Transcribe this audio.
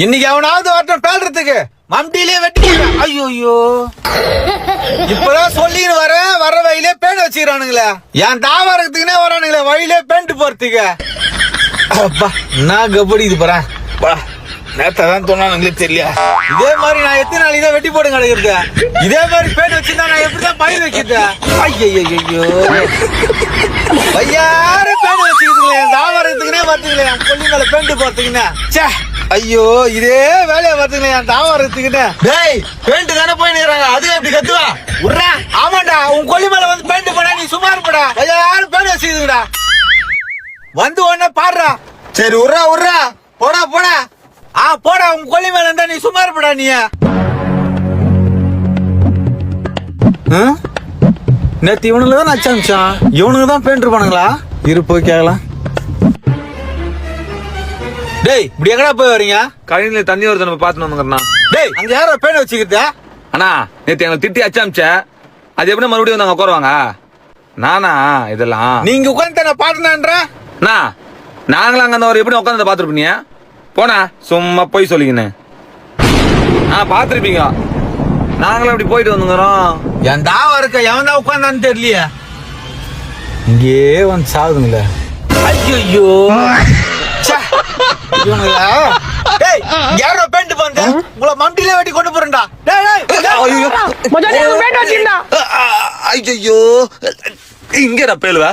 இன்னைக்கு அவனாவது வரட்டும் பேல்றதுக்கு மம்டியிலே வெட்டி. ஐயோ இப்பதான் சொல்லின்னு வர வழியிலே பேண்ட் வச்சுக்கிறானுங்களே. என் தாவரத்துக்குனே வரானுங்களே வழியிலே பேண்ட் போறதுக்கு. அப்பா நான் கபடி இது போறேன் நேத்தான் தோணானுங்களே தெரியல. இதே மாதிரி நான் எத்தனை நாள் இதை வெட்டி போட்டு கிடக்குறது. இதே மாதிரி பேண்ட் வச்சிருந்தா நான் எப்படிதான் பயிர் வைக்கிறது. ஐயோ பையாரு பேண்ட் வச்சுக்கிதுங்களே என் தாவரத்துக்குனே வரத்துங்களே என் கொல்லி மேல பேண்ட் போறதுக்குன்னு. ஐயோ இதே வேலையா வரதுங்களே என் தாவரத்துக்குன்னு. டேய் பேண்ட் தானே போய் நிக்கிறாங்க அது எப்படி கத்துவா உட்றா. ஆமாண்டா உன் கொல்லி மேல வந்து பேண்ட் போடா நீ சும்மா இருப்படா. பையாரு பேண்ட் வச்சுக்கிதுங்கடா வந்து ஒண்ணு பாடுறா. சரி உர்றா போடா போடா உன் கொல்லி மேல இருந்தா நீ சும்மா இருப்படா. நீ நேத்து இவனுங்க தான் அச்சாமிச்சான். இவனுங்க தான் பேண்ட் இருப்பானுங்களா இருப்போ கேக்கலாம். டேய் இப்படி எங்கடா போய் வரீங்க? கழினில தண்ணி வருது நம்ம பாத்துட்டு வந்துங்கண்ணா. டேய் அங்க யாரோ பேண்ட் வச்சுக்கிட்ட? அண்ணா நேத்து எங்களை திட்டி அச்சாமிச்ச அது எப்படி மறுபடியும் வந்து அங்க உட்காருவாங்க? நானா இதெல்லாம் நீங்க உட்காந்து நான் பாட்டுனான்ற நாங்களும் அங்க அந்த ஒரு எப்படி உட்காந்து பாத்துருப்பீங்க. போனா சும்மா போய் சொல்லிக்கின்னு பாத்துருப்பீங்க. நாங்களும் அப்படி போயிட்டு வந்துங்கிறோம். என் தாவ இருக்க எவன் தான் உட்காந்தான்னு தெரியலையே. இங்கே வந்து சாகுதுங்களே. ஐயோ யாரோ பேண்ட் போங்க உங்களை மம்டியில வெட்டி கொண்டு போறேன்டா. ஐயோ இங்க பேலுவா